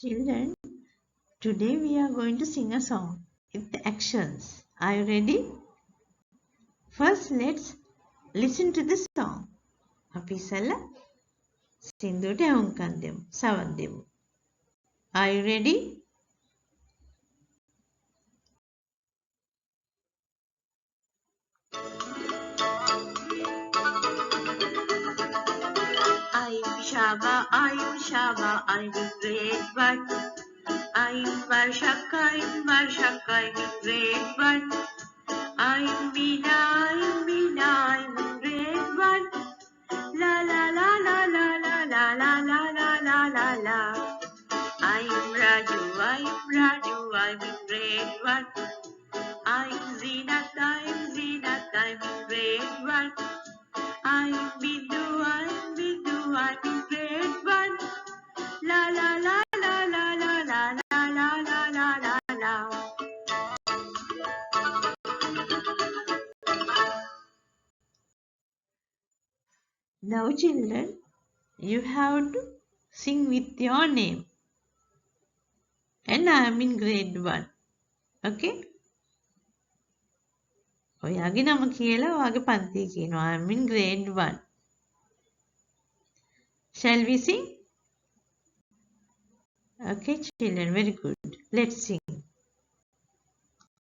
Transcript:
Children, today we are going to sing a song with the actions. Are you ready? First, let's listen to the song. අපි ඉස්සෙල්ලා සින්දුවට ඇහුම්කන් දෙමු. සවන් දෙමු. Are you ready? I'm Shava, I'm in grade 1. I'm Varshak, I'm in grade 1. I'm Meena, I'm in grade 1. La la la la la la la la la la la la la. I'm Raju, I'm in grade 1. I'm Zinat, I'm in grade 1. I'm Bindu, I'm in grade 1. La la la la la la la la la la la la la. Now children, you have to sing with your name. And I am in grade 1. Okay? ඔයාගේ නම කියලා ඔයාගේ පන්තිය කියනවා. I am in grade 1. Shall we sing? Okay children, very good. Let's sing.